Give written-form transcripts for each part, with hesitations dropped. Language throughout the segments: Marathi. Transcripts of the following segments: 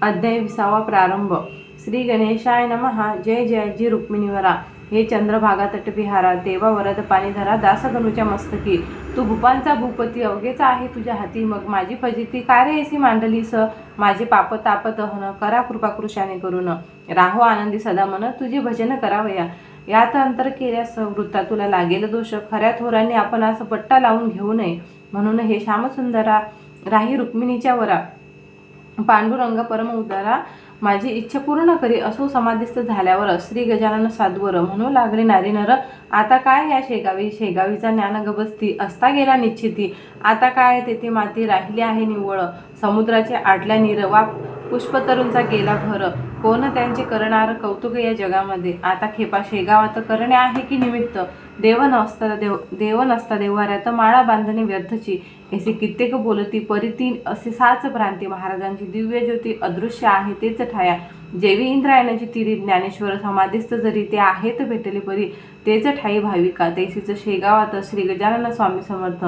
अध्याय 20 प्रारंभ. श्री गणेशाय नमः. जय जयाजी रुक्मिणीवरा. हे चंद्रभागा तटविहारा, देवा वरद पाणी धरा दासगणूच्या मस्तकी. तू भूपांचा भूपती, अवघेचा आहे तुझ्या हाती. मग माझी फजिती कार्य ऐसी मांडलीस. माझे पाप ताप दहन करा कृपा कृशाने करून. राहो आनंदी सदा मन, तुझे भजन करावया. यात अंतर केल्यास वृत्ता तुला लागेल दोष. खऱ्या थोरांनी आपण असं पट्टा लावून घेऊ नये. म्हणून हे श्यामसुंदरा राही रुक्मिणीच्या वरा. पांडुरंग परम उदारा, माझी इच्छा पूर्ण करी. असो समाधिस्थ झाल्यावर श्री गजानन साधवर म्हणू लागले नारी नर. आता काय या शेगावी, शेगावीचा ज्ञान गबसती. असता गेला निश्चिती. आता काय तेथे माती राहिली आहे निव्वळ. समुद्राचे आटल्या नीर वा पुष्पतरूंचा गेला भर. कोण त्यांचे करणार कौतुक या जगामध्ये. आता खेपा शेगावात करणे आहे की निमित्त. देव नसता देव्हाऱ्यात माळा बांधणे व्यर्थची. असे कित्येक बोलती परिती असे साच भ्रांती. महाराजांची दिव्य ज्योती अदृश्य आहे तेच ठाया. जेवी इंद्रायणाची तिरी ज्ञानेश्वर समाधिस्थ जरी. ते आहेत भेटले परी तेच ठाई भाविका. तैसीच शेगावात श्री गजानन स्वामी समर्थ.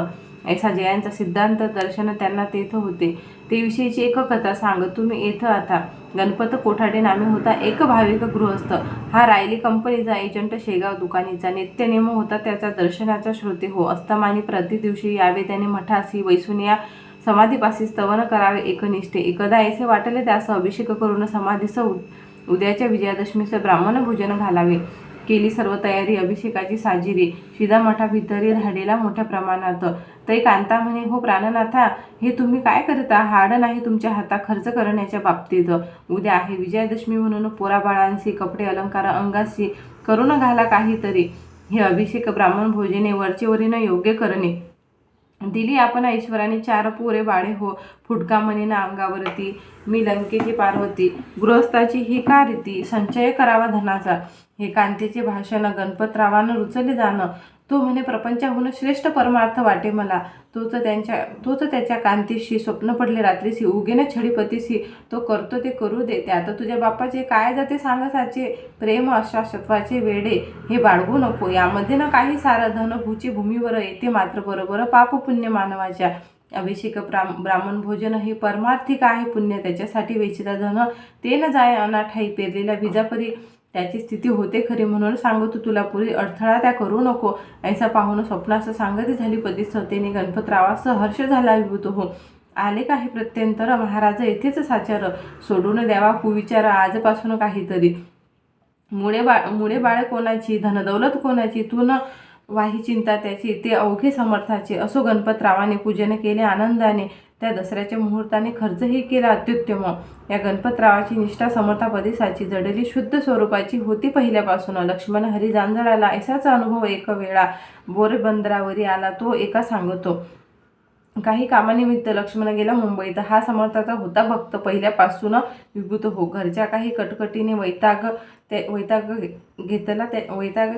ऐसा जयांचा सिद्धांत दर्शन त्यांना तेथ होते. ते विषयीची एक कथा सांग तुम्ही येथ आता. गणपत कोठाडे नामे होता एक भाविक गृहस्थ. हा रायली कंपनीचा एजंट शेगाव दुकानीचा. नित्यनेम होता त्याचा दर्शनाचा श्रोते हो. अस्तमानी प्रति दिवशी यावे त्याने मठासी. वैसून या समाधीपासी स्तवन करावे एकनिष्ठे. एकदा ऐसे वाटले त्यास अभिषेक करून समाधीस उद्याच्या विजयादशमीस ब्राह्मण भोजन घालावे. केली सर्व तयारी अभिषेकाची साजिरी. शिदा मठाभितरी धाडेला मोठ्या प्रमाणात. तै कांता म्हणे, हो प्राणनाथा, हे तुम्ही काय करता. हाड नाही तुमच्या हाता खर्च करण्याच्या बाबतीत. उद्या आहे विजयादशमी म्हणून पोराबाळांशी कपडे अलंकार अंगाशी करून घाला काहीतरी. हे अभिषेक ब्राह्मण भोजने वरचेवरीनं योग्य करणे. दिली आपण ईश्वराने 4 पोरे बाळे हो. फुटका म्हणेना अंगावरती. मी लंकेची पार्वती. गृहस्थाची ही का रीती. संचय करावा धनाचा. हे कांतेचे भाषण गणपतरावानं रुचले जाणं. तो म्हणे, प्रपंचाहून श्रेष्ठ परमार्थ वाटे मला. तोच त्याच्या कांतीशी स्वप्न पडले रात्रीशी. उगेन छडीपतीशी. तो करतो ते करू दे. त्यात तुझ्या बापाचे काय जाते सांग साचे. प्रेम अशाश्वत्वाचे वेडे हे बाळगू नको. यामध्ये न काही सार. धन भूची भूमीवर येते मात्र बरोबर पाप पुण्य मानवाच्या. अभिषेक ब्राह्मण भोजन हे परमार्थिक आहे पुण्य. त्याच्यासाठी वेचिला धन ते न जाय अनाठाई. पेरलेल्या बीजापरी त्याची स्थिती होते खरी. म्हणून सांगतो तुला पुरी अडथळा त्या करू नको. ऐसा पाहून स्वप्नास सांगती झाली पतीस. तेने गणपतरावास हर्ष झाला विभूत हो. आले काही प्रत्यंतर महाराज येथेच साचार. सोडून द्यावा कुविचार आजपासून काहीतरी. मुळे बाळ कोणाची, धनदौलत कोणाची. तू न वाही चिंता त्याची, ते अवघे समर्थाचे. असो गणपतरावाने पूजन केले आनंदाने. त्या दसऱ्याच्या मुहूर्ताने खर्चही केला अत्युत्तम. या गणपतरावाची निष्ठा समर्थापदेसाची. जडली शुद्ध स्वरूपाची होती पहिल्यापासून. लक्ष्मण हरी जांजळाला ऐसाचा अनुभव एक वेळा. बोरबंदरावरी आला तो एका सांगतो. काही कामानिमित्त लक्ष्मण गेला मुंबईत. हा समर्थाचा होता भक्त पहिल्यापासून विभूत हो. घरच्या काही कटकटीने वैताग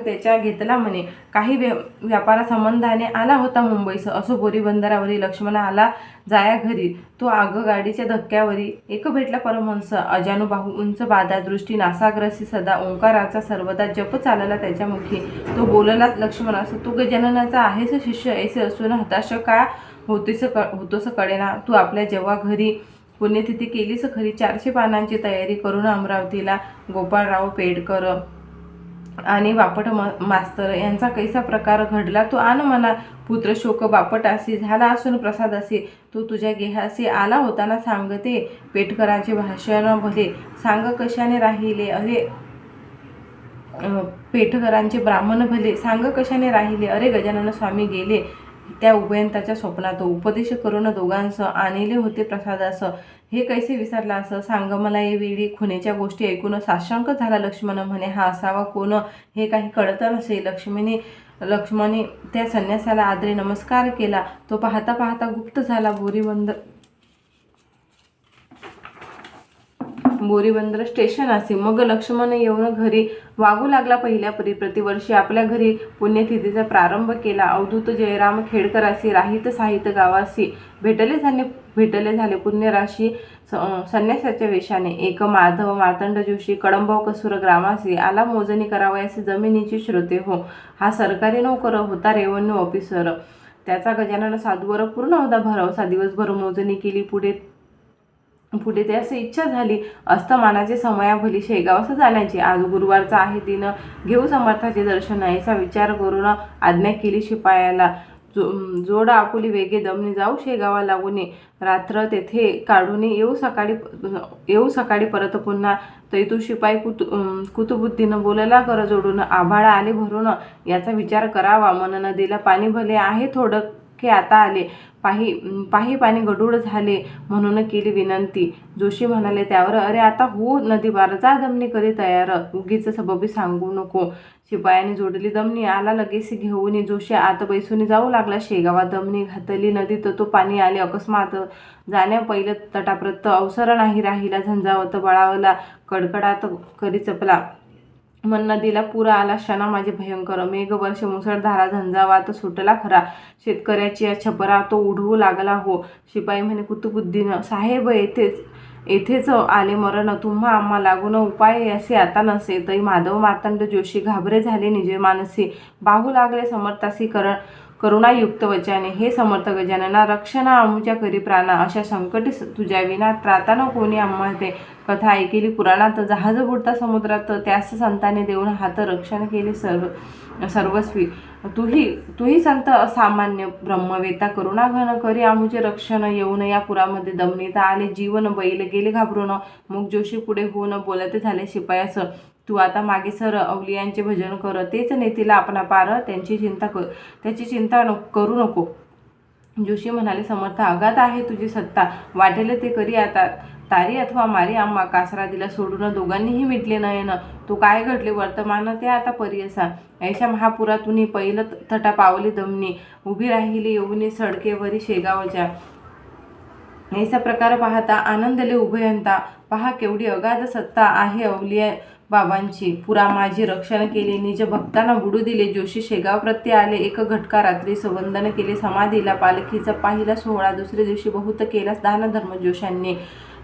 त्याच्या घेतला म्हणे. काही व्यापारासंबंधाने आला होता मुंबईस. असो बोरीबंदरावरी लक्ष्मण आला जाया घरी. तो आगगाडीच्या धक्क्यावरी एक भेटला परमहंस. अजानुबाहू उंच बाधा दृष्टी नासाग्रसी. सदा ओंकाराचा सर्वदा जप चालला त्याच्या मुखी. तो बोलला लक्ष्मणास, तू गजाननाचा आहेस शिष्य. ऐसे असून हताश का होतोस कळेना. तू आपल्या जेव्हा घरी पुण्यतिथी केलीस खरी. 400 पानांची तयारी करून अमरावतीला गोपाळराव पेडकर आणि बापट मास्तर यांचा कैसा प्रकार घडला तो आन मना. पुत्रशोक बापटासी झाला असून प्रसादासी. तो तुझ्या गेहासी आला होताना सांगते. पेडकरांचे भाषण भले सांग कशाने राहिले. अरे पेठकरांचे ब्राह्मण भले सांग कशाने राहिले. अरे गजानन स्वामी गेले त्या उभयंताच्या स्वप्नात. उपदेश करून दोघांस आणले होते प्रसादास. हे कैसे विसरला असं सांग मला. वेळी खुनेच्या गोष्टी ऐकून साशंक झाला लक्ष्मण. म्हणे, हा असावा कोण हे काही कळत नसे. लक्ष्मणे त्या संन्यासाला आदरे नमस्कार केला. तो पाहता पाहता गुप्त झाला. बोरीबंदर स्टेशन असे. मग लक्ष्मण येऊन घरी वागू लागला पहिल्या परी. प्रतिवर्षी आपल्या घरी पुण्यतिथीचा प्रारंभ केला. अवधूत जयराम खेडकरासी राहित साहित गावासी. भेटले झाले पुण्यराशी संन्यासाच्या वेशाने. एक माधव मार्तंड जोशी कडंबाव कसूर ग्रामासी. आला मोजणी करावयासी जमिनीची श्रोते हो. हा सरकारी नोकर होता रेव्हेन्यू ऑफिसर. त्याचा गजानन साधूवर पूर्ण होता भरवसा. दिवसभर मोजणी केली. पुढे पुढे त्यास इच्छा झाली अस्तमानाचे समयाभली शेगावस जाण्याची. आज गुरुवारचा आहे दिन, घेऊ समर्थाचे दर्शन ऐसा विचार करून आज्ञा केली शिपायाला. जोड आपुली वेगे दमनी जाऊ शेगावा लागून. रात्र तेथे काढून येऊ सकाळी परत पुन्हा. तैतू शिपाई कुतुबुद्धीनं बोलला कर जोडून. आभाळ आले भरून याचा विचार करावा. मन नदीला पाणी भले आहे थोडं के आता आले. पाही पाणी गडूळ झाले म्हणून केली विनंती. जोशी म्हणाले त्यावर अरे आता हो नदीपार जा दमनी करी तयार. उगीच सबबी सांगू नको. शिपायाने जोडली दमनी आला लगेच घेऊन. जोशी आत बैसून जाऊ लागला शेगावा. दमनी घातली नदीत तो पाणी आले अकस्मात. जाण्या पहिलं तटाप्रत अवसर नाही राहिला. झंझावत बळावला कडकडात करी चपला. मन नदीला पूर आला क्षणा माझे भयंकर. मेघ वर्ष मुसळधारा झंझावात सुटला खरा. शेतकऱ्याची छपरा तो उडवू लागला हो. शिपाई म्हणे कुतुबुद्धीनं साहेब येथेच आले मरण. तुम्हा आम्हा लागून उपाय असे आता नसे. तै माधव मार्तंड जोशी घाबरे झाले निजे मानसी. बाहू लागले समर्थासी करुणायुक्त वचने. हे समर्थ गजानना रक्षणा आमुच्या करी प्राणा. अशा संकटी तुझ्या विना त्राता कोणी आम्हा ते. कथा ऐकेली पुराणात जहाज बुडता समुद्रात. त्यास संताने देऊन हात रक्षण केले सर्वस्वी. तूही संत असामान्य ब्रह्मवेता करुणा घन करी आमुचे रक्षण. येऊन या पुरामध्ये दमनीत आले जीवन बैल गेले घाबरून. मग जोशी पुढे होऊन बोलते झाले शिपायास तू आता मागे सर अवलियांचे भजन कर. तेच नेतीला आपणा पार. त्याची चिंता करू नको. जोशी म्हणाले समर्थ अगाध आहे तुझी सत्ता. वाटेल ते करी आता. तारी अथवा मारी आम्हा. कासरा दिला सोडून दोघांनीही मिटले नयन. तो काय घडले वर्तमान ते आता परियसा. ऐशा महापुरातून पहिलं तटा पावली दमनी. उभी राहिली येऊन सडकेवरी शेगावच्या. ऐसा प्रकार पाहता आनंदले उभयंता. पहा केवढी अगाध सत्ता आहे अवलिया बाबांची. पुरा माझी रक्षण केले निज भक्तांना बुडू दिले. जोशी शेगाव प्रत्ये आले एक घटका रात्री. वंदन केले समाधीला. पालखीचा पाहिला सोहळा. दुसरे दिवशी बहुत केला दान धर्म जोशांनी.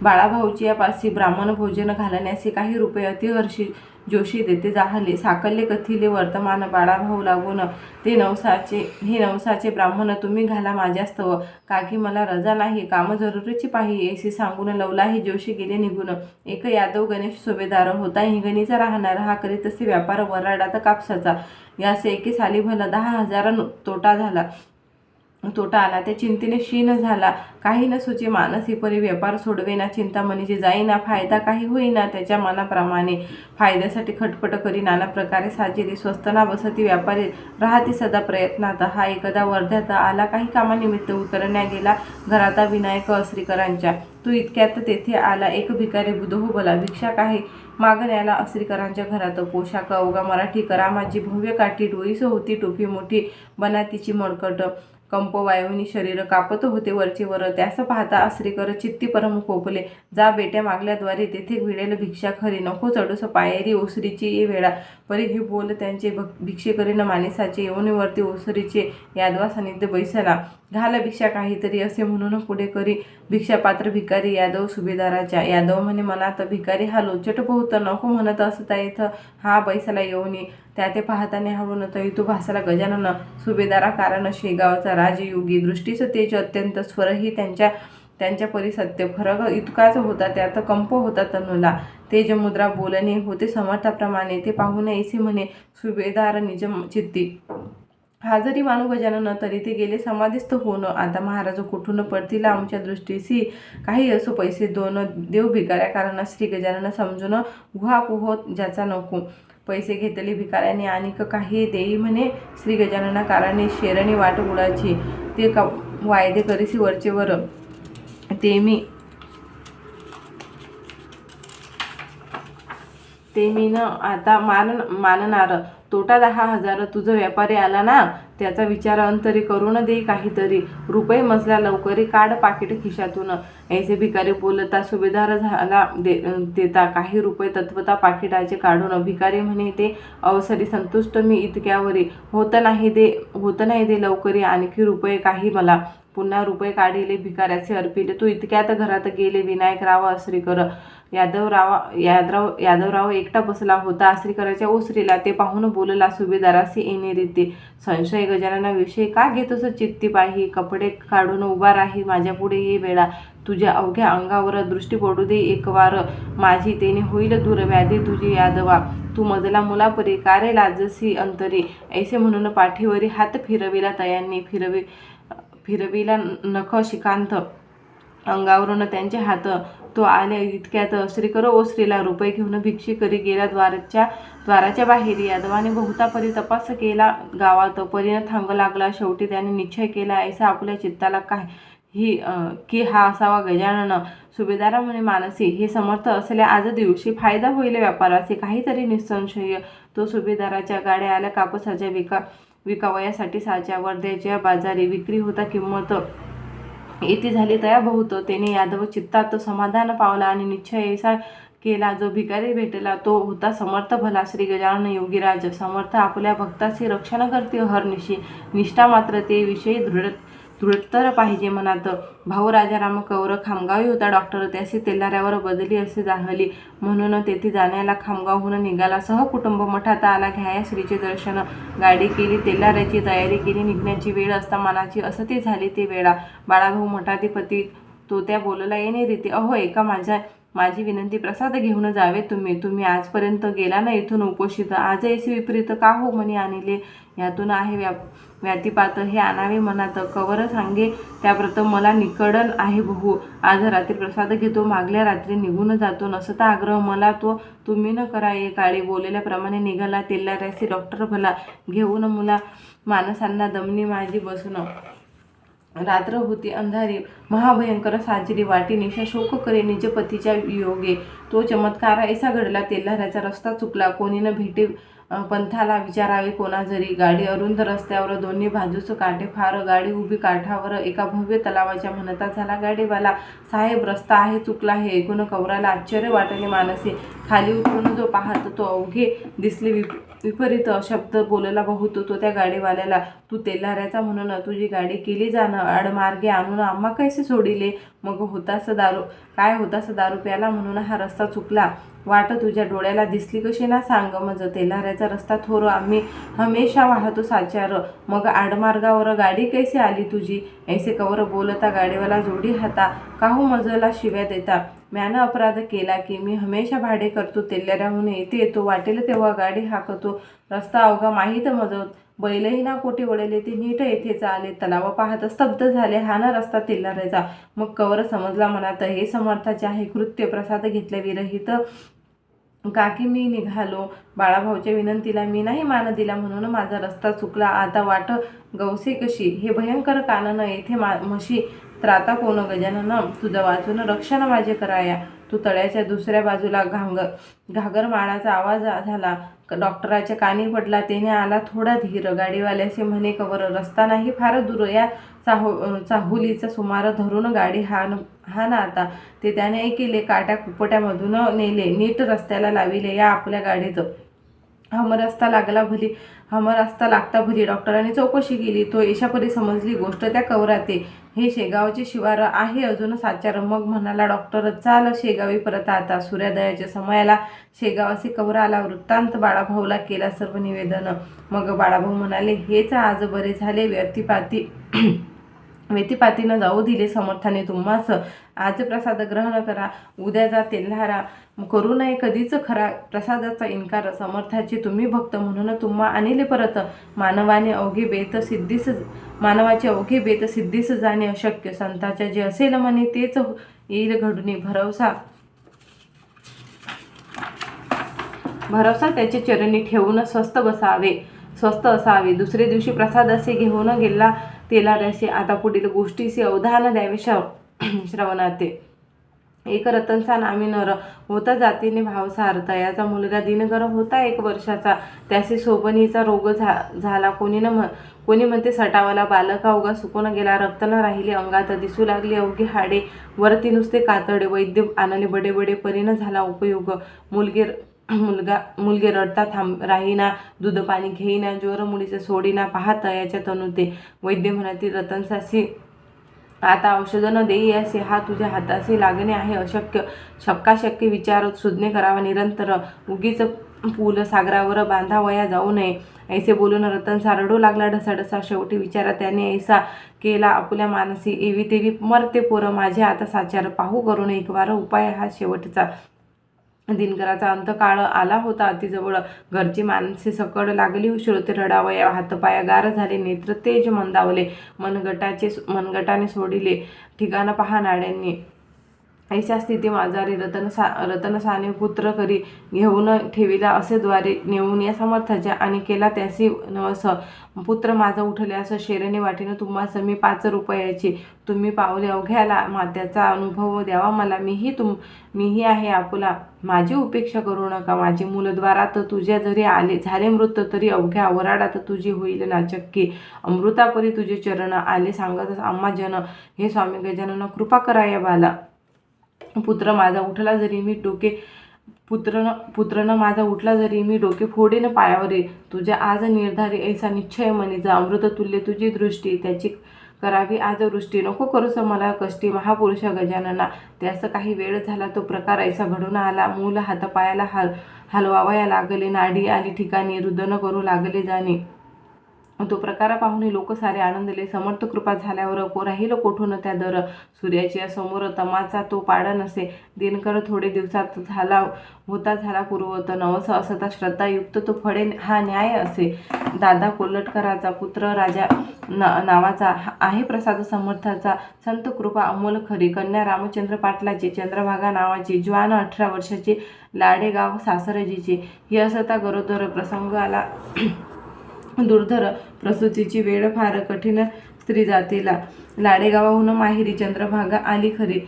बाळाभाऊची या पासी ब्राह्मण भोजन घालण्याचे काही रुपये अतिहर्षी जोशी देते जाहले. साकल्ले कथिले वर्तमान बाळाभाऊ लागून. हे नवसाचे ब्राह्मण तुम्ही घाला माझ्यास्तव. काकी मला रजा नाही काम जरुरीची पाही. ऐसी सांगून लवलाही जोशी गेले निघून. एक यादव गणेश सुभेदार होता हिंगणीचा राहणार. हा करीत असे व्यापार वराडात कापसाचा. यास एके साली भला 10,000 तोटा आला. त्या चिंतेने क्षीण झाला. काही न सुचे मानसी परी. व्यापार सोडवेना चिंतामणीचे जाईना. फायदा काही होईना त्याच्या मनाप्रमाणे. फायद्यासाठी खटपट करी नाना प्रकारे साजेली. स्वस्त ना बसती व्यापारी राहती सदा प्रयत्नात. हा एकदा वर्ध्यात आला काही कामानिमित्त. उतरण्या गेला घराता विनायक अस्रीकरांच्या. तो इतक्यात तेथे आला एक भिकारी बुधो भला. भिक्षा काही मागण्याला अस्रीकरांच्या घरात. पोशाख अवघा मराठी करामाची. भव्य काठी डोईस होती टोपी मोठी. बनातीची मडकट. कंप वायुनी शरीर कापत होते वरचे वर. त्यास पाहता अस्रीकर चित्ती परम कोपले. जा बेट्या मागल्याद्वारे तेथे भिडेल भिक्षा खरी. नको चढूस पायरी ओसरीची ये वेळा. परी हे बोल त्यांचे भिक्षेकरीन माणसाचे. येऊन वरती ओसरीचे यादवा सानिध्य बैसला. घाल भिक्षा काहीतरी असे म्हणून पुढे करी. भिक्षापात्र भिकारी यादव सुभेदाराच्या. यादव म्हणे मनात भिकारी हा लोचट बहुत. नको म्हणत असता इथं हा बैसला येऊनी. त्या ते पाहताने हळून तैतू भासला गजानन. सुभेदारा कारण शेगावचा राजयोगी. दृष्टीच तेज अत्यंत. स्वरही त्यांच्या परी सत्य. फरक इतकाच होता त्यात कंप होता तनूला. तेज मुद्रा बोलणे होते समर्थाप्रमाणे. ते पाहून ऐसे म्हणे सुभेदार निज चित्ती. हा जरी मानू गजानन तरी ते गेले समाधीस्थ होऊन. आता महाराज कुठून पडतील आमच्या दृष्टीसी. काही असो पैसे दोन देव भिकाऱ्या कारण. श्री गजानन समजून गुहापोह ज्याचा नको. पैसे घेतले भिकाऱ्याने आणिक काही देई म्हणे श्री गजानना कारणे. शेरणी वाट गुळाची. ते वायदे करीसी वरचे वर. ते मी न आता मानणार. तोटा 10,000 तुझं व्यापारी आला ना त्याचा विचार अंतरी करून दे काहीतरी. रुपये मजला लवकरी काढ पाकिट खिशातून. ऐसे भिकारी बोलता सुभेदार झाला देता काही रुपये तत्वता पाकिटाचे काढून. भिकारी म्हणे ते अवसरी संतुष्ट मी इतक्यावरी. होत नाही दे लवकरी आणखी रुपये काही मला. पुन्हा रुपये काढिले भिकाऱ्याचे अर्पिले. तो इतक्यात घरात गेले विनायकराव अस्रीकर. यादवराव एकटा बसला होता आश्रीकराच्या ओसरीला. ते पाहून बोलला, सुभेदारासी येणे रीती संशय गजाननाविषयी का घेतोस चित्ती पाही. कपडे काढून उभा राही माझ्यापुढे ये वेळा. तुझ्या अवघ्या अंगावर दृष्टी पडू दे एकवार माझी, तेने होईल दूर व्याधी तुझी यादवा. तू मजला मुलापरी कारे लाजसी अंतरी. ऐसे म्हणून पाठीवरी हात फिरविला तयांनी. फिरविला नख शिकांत अंगावरून त्यांचे हात. तो आले इतक्यात श्रीकर ओसरीला. रुपये घेऊन भिक्षी करी गेला द्वाराच्या बाहेर. यादवाने बहुतापरी तपास केला गावात. परीनं थांब लागला. शेवटी त्याने निश्चय केला ऐसा आपल्या चित्ताला की हा असावा गजानन. सुभेदारा म्हणे मानसी, हे समर्थ असले आज दिवशी फायदा होईल व्यापाराचे. काहीतरी निसंशय तो सुभेदाराच्या गाड्या आल्या कापसाच्या विकावयासाठी. साच्या वर्ध्याच्या बाजारी विक्री होता किंमत येथे झाली तया बहुत. त्याने यादव चित्तात समाधान पावला आणि निश्चय ऐसा केला जो भिकारी भेटला तो होता समर्थ भला. श्री गजानन योगीराज समर्थ आपल्या भक्ताचे रक्षण करते हरनिशी. निष्ठा मात्र ते विषयी दृढतर पाहिजे मनात. भाऊ राजाराम कौर खामगावी होता डॉक्टर. त्याची तेलाऱ्यावर बदली असे जाहली म्हणून तेथे जाण्याला खामगावहून निघाला. सहकुटुंब मठात आला घ्याया श्रीचे दर्शन. गाडी केली, तेलाऱ्याची तयारी केली. निघण्याची वेळ असता मानाची असती झाली ते वेळा. बाळाभाऊ मठाधिपती तो त्या बोलला येणे रीती. अहो एका माझी विनंती, प्रसाद घेऊन जावे तुम्ही आजपर्यंत गेला ना इथून उपोषित. आज ऐसे विपरीत का हो मनी आणले. यातून आहे व्यातिपात हे आणावे मनात. कवर सांगे त्याप्रत मला निकडन आहे बहु. आज रात्री प्रसाद घेतो, मागल्या रात्री निघून जातो. नसता आग्रह मला तो तुम्ही न करा. ये काळी बोलल्याप्रमाणे निघाला तेलाऱ्यासी डॉक्टर भला. घेऊन मुला माणसांना दमनी माझी बसून. रात्र होती अंधारी महाभयंकर साजरी. वाटी निशा शोक करे निजपतीच्या वियोगे. तो चमत्कार ऐसा घडला तेल्हाऱ्याचा रस्ता चुकला. कोणी न भेटे पंथाला विचारावे कोणा जरी. गाडी अरुंद रस्त्यावर दोन्ही बाजूस काठे फार. गाडी उभी काठावर एका भव्य तलावाच्या म्हणता झाला गाडीवाला. साहेब रस्ता आहे चुकला हे ऐकून कौराला आश्चर्य वाटले मानसी. खाली उतरून जो पाहत तो अवघे दिसले विपरीत शब्द बोलला बहुत तो त्या गाडीवाल्याला. तू तेल्हाऱ्याचा म्हणून तुझी गाडी केली जाणं आडमार्गे आणून आम्हा कैसे सोडिले. मग होतास दारू प्याला म्हणून हा रस्ता चुकला. वाट तुझ्या डोळ्याला दिसली कशी ना सांग. मज तेल्हाऱ्याचा रस्ता थोर आम्ही हमेशा वाहतो साचार. मग आडमार्गावर गाडी कैसे आली तुझी. ऐसे कवर बोलता गाडीवाला जोडी हाता. काहू मजला शिव्या देता. म्यानं अपराध केला की मी हमेशा भाडे करतो. तेल्हाऱ्याहून येतो वाटेल तेव्हा गाडी हाकतो. रस्ता अवघा माहीत मज. बैलही ना कोठे वळले ते नीट येथेच आले. तलाव पाहत स्तब्ध झाले. हा ना रस्ता तेल्हाऱ्याचा. मग कवर समजला मनात हे समर्थाचे आहे कृत्य. प्रसाद घेतल्या विरहित काकी मी निघालो. बाळाभाऊच्या विनंतीला मी नाही मान दिला म्हणून माझा रस्ता चुकला. आता वाट गवसे कशी. हे भयंकर कानन येथे म्हशी त्राता कोण गजानन. तुझं वाचून रक्षण माझे कराया. तू तळ्याच्या दुसऱ्या बाजूला घागरमाळाचा आवाज झाला. डॉक्टराच्या कानी पडला. त्याने आला थोडा धीर. गाडीवाल्याचे म्हणे कवर रस्ता नाही फार दूर. या चाहुलीचा सुमार धरून गाडी हा ना आता. ते त्याने केले. काट्या कुपट्यामधून नेले. नीट रस्त्याला लाविले. या आपल्या गाडीत हमरस्ता लागता भली. डॉक्टरांनी चौकशी केली. तो येशापरी समजली गोष्ट त्या कवराते. हे शेगावचे शिवार आहे अजून साचार. मग म्हणाला डॉक्टर चाल शेगावी परत आता. सूर्योदयाच्या समयाला शेगावासी कवर आला. वृत्तांत बाळाभाऊला केला सर्व निवेदन. मग बाळाभाऊ म्हणाले हेच आज बरे झाले. व्यतिपातीनं जाऊ दिले समर्थाने तुम्हास. आज प्रसाद ग्रहण करा. उद्या जा तेल्हारा. करू नये कधीच खरा प्रसादाचा इन्कार. समर्थाचे तुम्ही भक्त म्हणून तुम्हा आणले परत. मानवाचे अवघे बेत सिद्धीस जाणे अशक्य. संताच्या जे असेल म्हणे तेच येईल घडून. भरवसा त्याचे चरणी ठेवून स्वस्थ असावे. दुसरे दिवशी प्रसाद असे घेऊन गेला तेलाऱ्याशी. आता पुढील गोष्टीचे अवधान द्यावे श्रवणाते. एक रतनचा नामी नर होता जातीने भावसार. तयाचा मुलगा दिनकर होता 1 वर्षाचा. त्याचे सोबणीचा रोग झाला. कोणी म्हणते सटावाला. बालका उगा सुकून गेला. रक्त न राहिले अंगात. दिसू लागली अवघी हाडे. वरती नुसते कातडे. वैद्य आणले बडे परीनं झाला उपयोग. मुलगे रडता राहीना. दूध पाणी घेईना. जोर मुलीचे सोडीना. पाहा तयाच्या तनुते. वैद्य म्हणती रतनसासी आता औषध न देई असे हा तुझ्या हाताशी लागणे आहे अशक्य. शक्काशक्य विचार सुज्ञ करावा निरंतर. उगीच पूल सागरावर बांधावया जाऊ नये. ऐसे बोलून रतन सारडू लागला ढसाढसा. शेवटी विचारा त्याने ऐसा केला आपुल्या मानसी, एवी तेवी मरते पोरं माझे आता साचार. पाहू करून एक वार उपाय हा शेवटचा. दिनकराचा अंतकाळ आला होता अतिजवळ. घरची माणसे सकड लागली श्रोते रडावया. हातपाया गार झाले, नेत्र तेज मंदावले. मनगटाने सोडिले ठिकाण पहा नाड्यांनी. ऐशा स्थिती माझारी रतनसाने पुत्र करी घेऊन ठेविला असे द्वारे नेऊन या समर्थाच्या. आणि केला त्यासी नवस, पुत्र माझा उठल्यास शेरणे वाटेन तुम्हास मी 5 रुपयाची. तुम्ही पावले अवघ्याला त्याचा अनुभव द्यावा मला. मीही आहे आपुला, माझी उपेक्षा करू नका. माझे मूलद्वारात तुझ्या जरी झाले मृत, तरी अवघ्या वराडात तुझी होईल नाचक्की. अमृतापरी तुझे चरण आले सांगत आम्हा जन. हे स्वामी गजानन कृपा करा या बाला. पुत्र माझा उठला जरी मी डोके पुत्रन माझा उठला जरी मी डोके फोडेन पायावरी. तुझ्या आज निर्धारी ऐसा निश्चय मनीचा. अमृत तुल्य तुझी दृष्टी, त्याची करावी आज वृष्टी. नको करूस मला कष्टी महापुरुष गजानना. त्यास काही वेळ झाला तो प्रकार ऐसा घडून आला. मूल हातपायाला हलवावया लागले, नाडी आली ठिकाणी, रुदन करू लागले जाणे. तो प्रकार पाहून लोक सारे आनंदले. समर्थ कृपा झाल्यावर राहिलो कोठून त्या दर. सूर्याच्या समोर तमाचा तो पाड नसे. दिनकर थोडे दिवसात झाला पूर्वत. नवस असता श्रद्धायुक्त तो फळे हा न्याय असे. दादा कोल्हटकराचा पुत्र राजा नावाचा आहे प्रसाद समर्थाचा. संत कृपा अमोल खरी. कन्या रामचंद्र पाटलाची. चंद्रभागा नावाची. जवान 18 वर्षाची. लाडेगाव सासरजीची. ही असता गरोदर प्रसंग आला दुर्धर. प्रसूतीची वेळ फार कठीण स्त्री जातीला. लाडेगावाहून माहेरी चंद्रभागा आली खरी.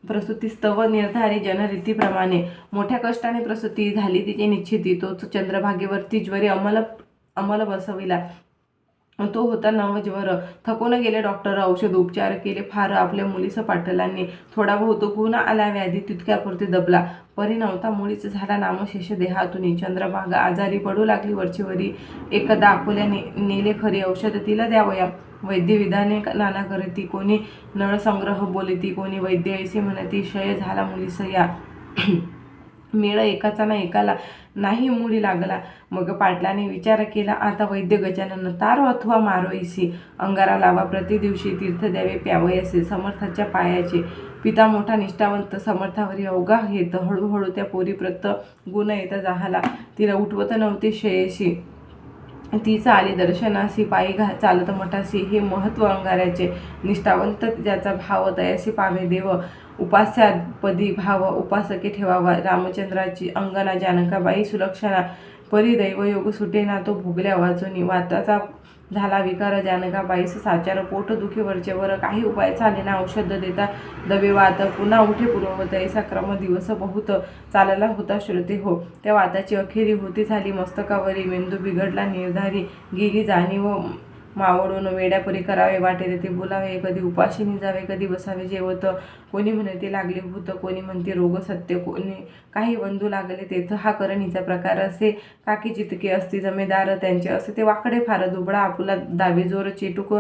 प्रसूतीस्तव निर्धारी जनरीतीप्रमाणे. मोठ्या कष्टाने प्रसूती झाली तिची निश्चिती. तोच चंद्रभागेवरती ज्वरी अंमल बसविला. तो होता नवज्वर. थकून गेले डॉक्टर. औषध उपचार केले फार आपल्या मुलीस पाटलांनी. थोडा बहुत गुण आला, व्याधी तितक्यापुरती दबला. परी नव्हता मुळीच झाला नामशेष देहातून. चंद्रभागा आजारी पडू लागली वरचेवरी. एकदा अकोल्या नेले खरी. औषध तिला द्यावया. वैद्य विधाने नाना करती. कोणी नळसंग्रह बोलती, कोणी वैद्य ऐसे म्हणती. क्षय झाला मुलीस या. मेळ एकाचा ना एकाला नाही मुळी लागला. मग पाटलाने विचार केला आता वैद्य गजानन तारो अथवा मारोईसी. अंगारा लावा प्रति दिवशी. तीर्थ द्यावे प्यावयासे समर्थाच्या पायाचे. पिता मोठा निष्ठावंत समर्थावरी अवघा हेत. हळूहळू त्या पोरी प्रत गुण येता जाहाला. तिला उठवत नव्हते शयेशी. ती चाली दर्शनासी. पायी चालत मठासी. हे महत्व अंगाऱ्याचे. निष्ठावंत ज्याचा भाव तयासी पावे देव. उपास्यापदी भाव उपासके ठेवावा. रामचंद्राची अंगना जानकाबाई सुलक्षणा. परी दैवयोग सुटेना तो भोगल्या वाचुनी. वाताचा झाला विकार जानकाबाईस साचार. पोट दुखे वरचेवर. काही उपाय चालेना. औषध देता दबे वात. पुन्हा उठे पूर्ववत. ऐसा क्रम दिवस बहुत चालला होता श्रोते हो. त्या वाताची अखेरी होती झाली मस्तकावरी. मेंदू बिघडला निर्धारी. गेली जाणीव मावळून. वेड्यापरी करावे वाटेल ते बोलावे. कधी उपाशी जावे, कधी बसावे जेवत. कोणी म्हणते लागले भूत, कोणी म्हणते रोग सत्य. कोणी काही बंधू लागले तेथ. हा करणीचा प्रकार असे. काकी जितके असती जमेदार त्यांचे असे ते वाकडे फार. दुबळा आपुला दावेजोर. चेटूक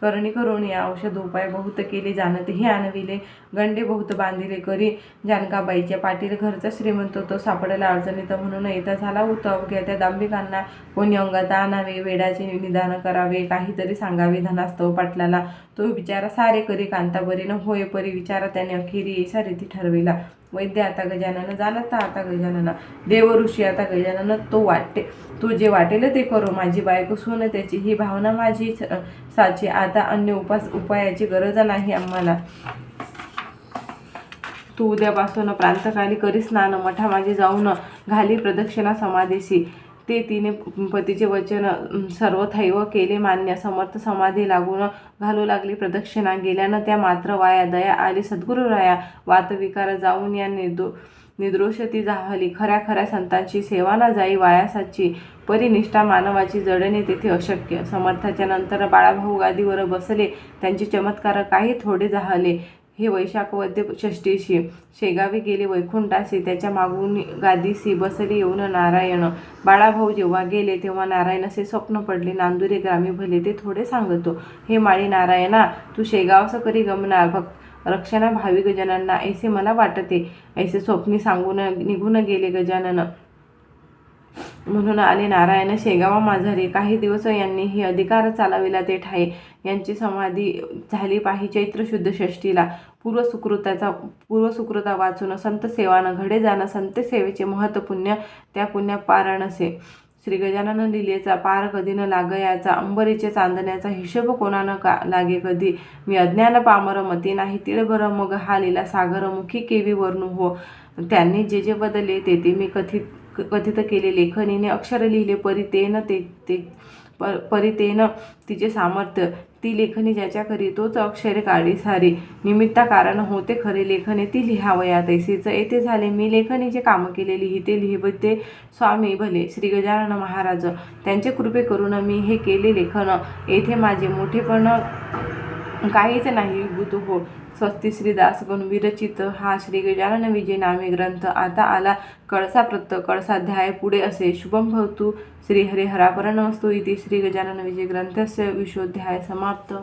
करणी करून या औषध उपाय बहुत केले जाणते. हे आणविले गंडे बहुत बांधिले करी. जानकाबाईच्या पाटील घरचा श्रीमंत तो सापडला अडचणीत. म्हणून येता झाला होता अवघ्या त्या दांभिकांना. कोणी अंगात आणावे, वेडाचे निदान करावे, काहीतरी सांगावे धनास्तव पाटलाला. तो विचारा सारे करी कांताबरी न होय परी. विचारा त्याने अखेरी ऐसा रीती ठरविला. वैद्य आता गजानन जाणता आता गजानन. देव ऋषी आता गजानन. तो जे वाटेल ते करो. माझी बायको सून त्याची. ही भावना माझी साची. आता अन्य उपायाची गरज नाही आम्हाला. तू उद्यापासून प्रांतकाली करी स्नान. मठा माझी जाऊन घाली प्रदक्षिणा समाधीसी. ते तिने पतीचे वचन सर्वथैव केले मान्य. समर्थ समाधी लागून घालू लागली प्रदक्षिणा. गेल्यानं त्या मात्र वाया. दया आली सद्गुरुराया. वातविकार जाऊन या निद्रोष ती जाहली. खऱ्या संतांची सेवा ना जाई वायासाची. परिनिष्ठा मानवाची जडणे तेथे अशक्य. समर्थाच्या नंतर बाळाभाऊ गादीवर बसले. त्यांचे चमत्कार काही थोडे जाहले. हे वैशाख वद्य षष्टीशी शेगावी गेले वैकुंठासी, त्याच्या मागून गादीसी बसले येऊन नारायण. बाळाभाऊ जेव्हा गेले तेव्हा नारायणसे स्वप्न पडले, नांदुरे ग्रामी भले ते थोडे सांगतो. हे माळी नारायणा, तू शेगावस करी गमणार, रक्षणा भाविक जनांना ऐसे मला वाटते. ऐसे स्वप्नी सांगून निघून गेले गजानन. म्हणून आले नारायण शेगावा माझारी. काही दिवस यांनीही अधिकार चालविला ते ठाई. यांची समाधी झाली पाही चैत्र शुद्ध षष्टीला. पूर्वसुकृता वाचून संत सेवान घडे जाण, संत सेवेचे महत्व पुण्य त्या पुण्या पार नसे. श्री गजानन लीलेचा पार कधी न लागयाचा, अंबरीचे चांदण्याचा हिशोब कोणा न लागे कधी. मी अज्ञान पामर मती नाही तिळभर, मग हा लीला सागर मुखी केवी वर्णू हो. त्यांनी जे जे बदलले ते मी कथित केले लेखनीने. अक्षर लिहिले परितेन तिचे सामर्थ्य, ती लेखनी ज्याच्या करी तोच अक्षरे काढी सारी. निमित्ता कारण होते खरे लेखने ती लिहावया तैसेच. येथे झाले मी लेखनीचे काम केले, लिहिते लिहिते स्वामी भले श्री गजानन महाराज. त्यांचे कृपे करून मी हे केले लेखन, येथे माझे मोठेपण काहीच नाही विभूत हो. स्वस्ती श्री दासगण विरचित हा श्री गजानन विजय नामे ग्रंथ. आता आला कळसाप्रत कळसाध्याय पुढे असे. शुभम भवतु. श्री हरे हरापरणमस्तु इति श्री गजानन विजय ग्रंथस्य विशोध्याय समाप्त.